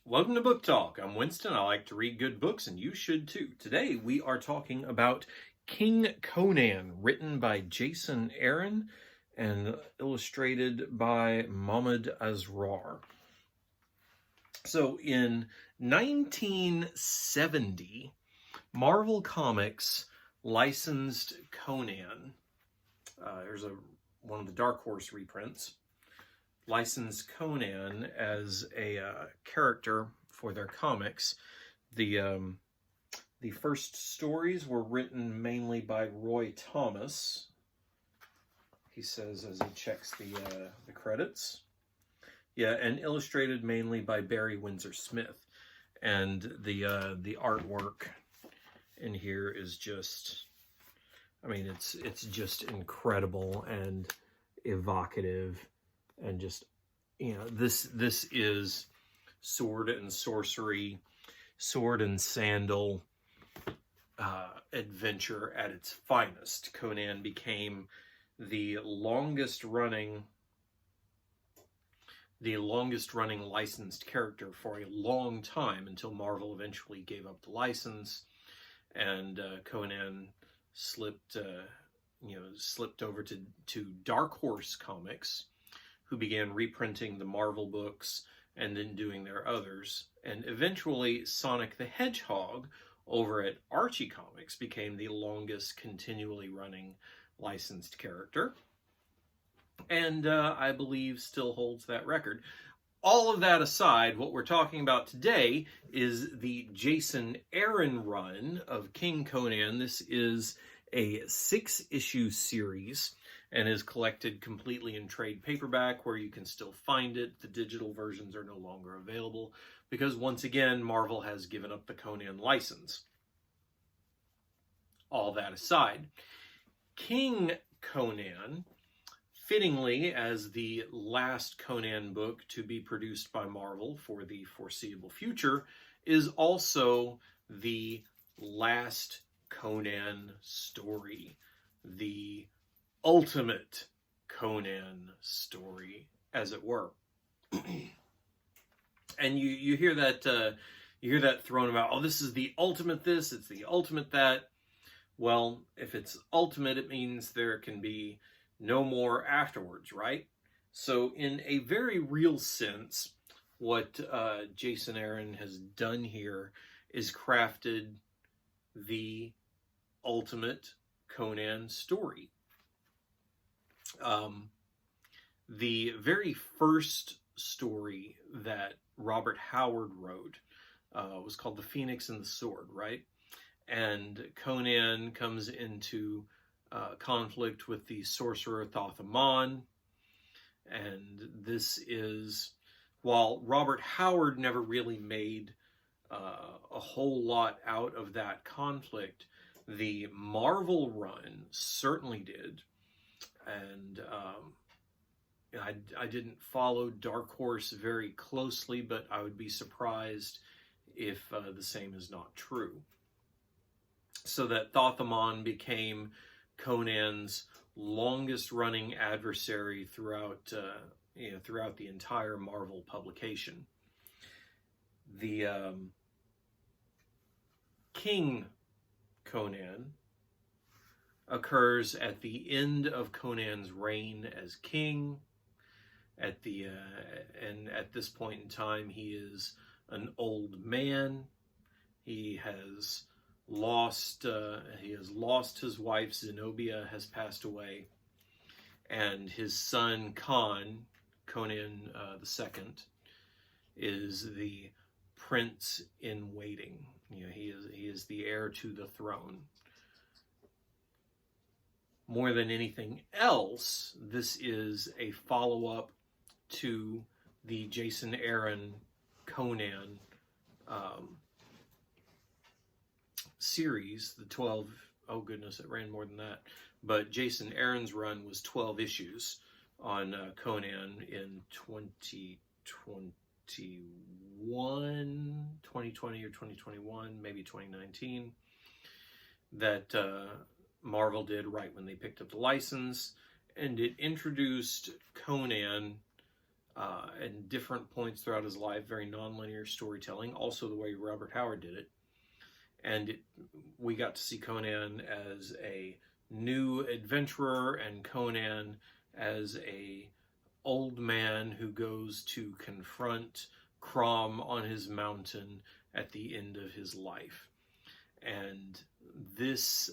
Welcome to Book Talk. I'm Winston. I like to read good books, and you should too. Today we are talking about King Conan, written by Jason Aaron and illustrated by Mohammad Asrar. So in 1970, Marvel Comics licensed Conan. There's one of the Dark Horse reprints. Licensed Conan as a character for their comics. The first stories were written mainly by Roy Thomas. He says as he checks the credits. Yeah, and illustrated mainly by Barry Windsor Smith. And the artwork in here is just, I mean, it's just incredible and evocative. And just, you know, this is sword and sorcery, sword and sandal adventure at its finest. Conan became the longest running licensed character for a long time until Marvel eventually gave up the license, and Conan slipped over to Dark Horse Comics, who began reprinting the Marvel books and then doing their others. And eventually Sonic the Hedgehog over at Archie Comics became the longest continually running licensed character. And I believe still holds that record. All of that aside, what we're talking about today is the Jason Aaron run of King Conan. This is a 6-issue series and is collected completely in trade paperback, where you can still find it. The digital versions are no longer available because, once again, Marvel has given up the Conan license. All that aside, King Conan, fittingly as the last Conan book to be produced by Marvel for the foreseeable future, is also the last Conan story, the ultimate Conan story, as it were. And you hear that thrown about, oh, this is the ultimate this, it's the ultimate that. Well, if it's ultimate, it means there can be no more afterwards, right? So in a very real sense, what Jason Aaron has done here is crafted the ultimate Conan story. The very first story that Robert Howard wrote was called The Phoenix and the Sword, right? And Conan comes into conflict with the sorcerer Thoth-Amon. And this is, while Robert Howard never really made a whole lot out of that conflict, the Marvel run certainly did. And I didn't follow Dark Horse very closely, but I would be surprised if the same is not true. So that Thoth-Amon became Conan's longest-running adversary throughout the entire Marvel publication. The King Conan occurs at the end of Conan's reign as king. And at this point in time, he is an old man. He has lost his wife. Zenobia has passed away, and his son Conan II, is the prince in waiting. You know, he is the heir to the throne. More than anything else, this is a follow-up to the Jason Aaron Conan series, the 12, oh goodness, it ran more than that, but Jason Aaron's run was 12 issues on Conan in 2020 or 2021, maybe 2019, that Marvel did right when they picked up the license, and it introduced Conan and different points throughout his life, very nonlinear storytelling, also the way Robert Howard did it. And we got to see Conan as a new adventurer and Conan as a old man who goes to confront Crom on his mountain at the end of his life. And this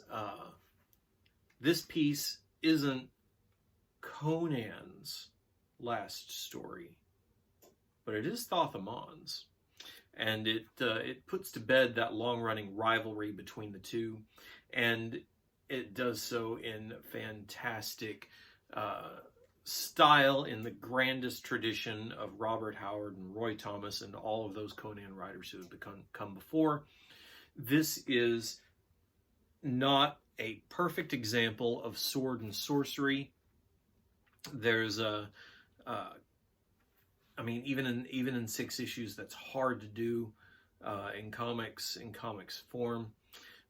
this piece isn't Conan's last story, but it is Thoth-Amon's. And it puts to bed that long-running rivalry between the two, and it does so in fantastic style, in the grandest tradition of Robert Howard and Roy Thomas and all of those Conan writers who have come before. This is not a perfect example of sword and sorcery. There's I mean, even in 6 issues, that's hard to do in comics form,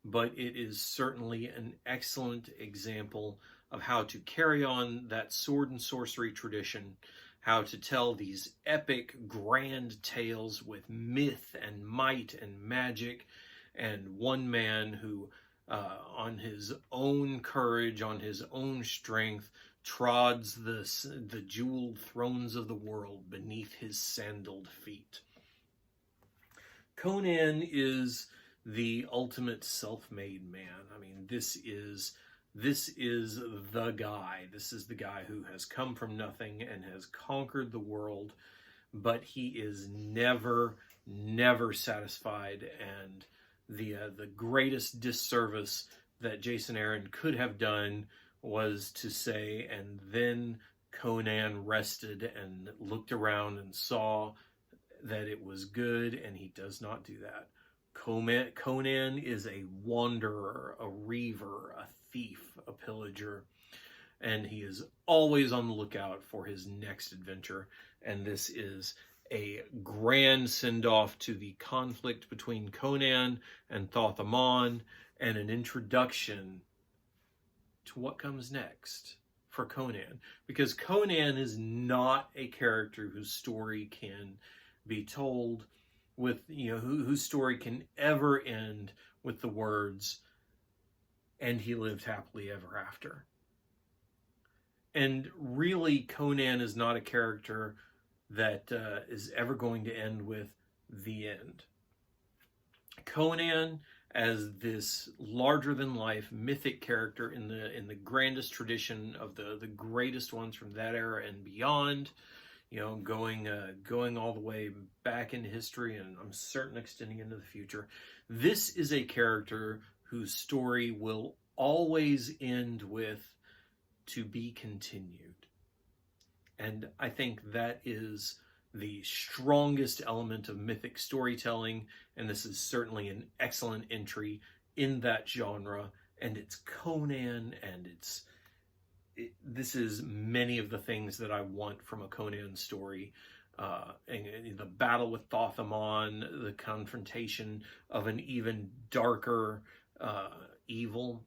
but it is certainly an excellent example of how to carry on that sword and sorcery tradition, how to tell these epic, grand tales with myth and might and magic, and one man who, on his own courage, on his own strength, trods the jeweled thrones of the world beneath his sandaled feet. Conan is the ultimate self-made man. I mean, this is the guy. This is the guy who has come from nothing and has conquered the world, but he is never satisfied. And the greatest disservice that Jason Aaron could have done was to say, and then Conan rested and looked around and saw that it was good, and he does not do that. Conan is a wanderer, a reaver, a thief, a pillager, and he is always on the lookout for his next adventure. And this is a grand send-off to the conflict between Conan and Thoth-Amon, and an introduction to what comes next for Conan, because Conan is not a character whose story can be told with, whose story can ever end with the words, "and he lived happily ever after." And really, Conan is not a character that is ever going to end with the end. Conan, as this larger-than-life mythic character in the grandest tradition of the greatest ones from that era and beyond, going all the way back into history, and I'm certain extending into the future. This is a character whose story will always end with "to be continued." And I think that is the strongest element of mythic storytelling, and this is certainly an excellent entry in that genre. And it's Conan, and this is many of the things that I want from a Conan story. And the battle with Thoth-Amon, the confrontation of an even darker evil,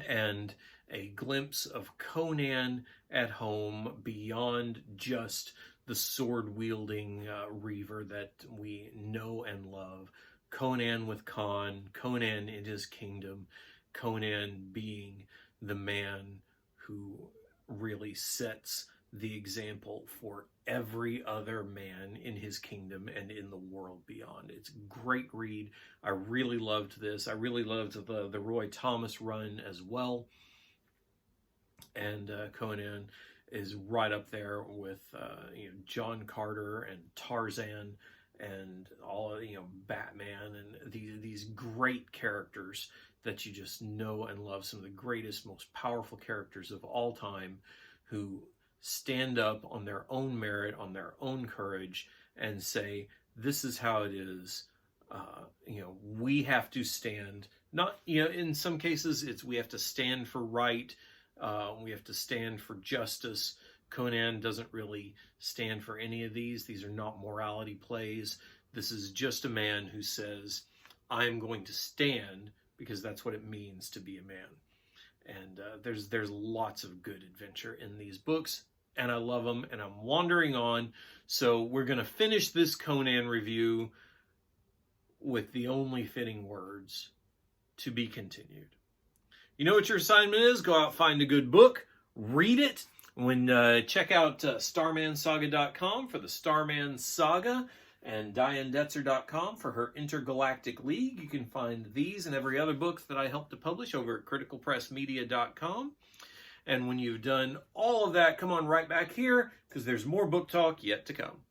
and a glimpse of Conan at home beyond just the sword-wielding reaver that we know and love. Conan with Khan, Conan in his kingdom, Conan being the man who really sets the example for every other man in his kingdom and in the world beyond. It's a great read. I really loved this. I really loved the Roy Thomas run as well. And Conan is right up there with John Carter and Tarzan and all Batman and these great characters that you just know and love. Some of the greatest, most powerful characters of all time, who stand up on their own merit, on their own courage, and say, "This is how it is." We have to stand. Not in some cases we have to stand for right. We have to stand for justice. Conan doesn't really stand for any of these. These are not morality plays. This is just a man who says, "I'm going to stand because that's what it means to be a man." And there's lots of good adventure in these books. and I love them, and I'm wandering on. So we're going to finish this Conan review with the only fitting words, to be continued. You know what your assignment is? Go out, find a good book, read it. Check out StarmanSaga.com for the Starman Saga, and DianeDetzer.com for her Intergalactic League. You can find these and every other book that I help to publish over at CriticalPressMedia.com. And when you've done all of that, come on right back here, because there's more book talk yet to come.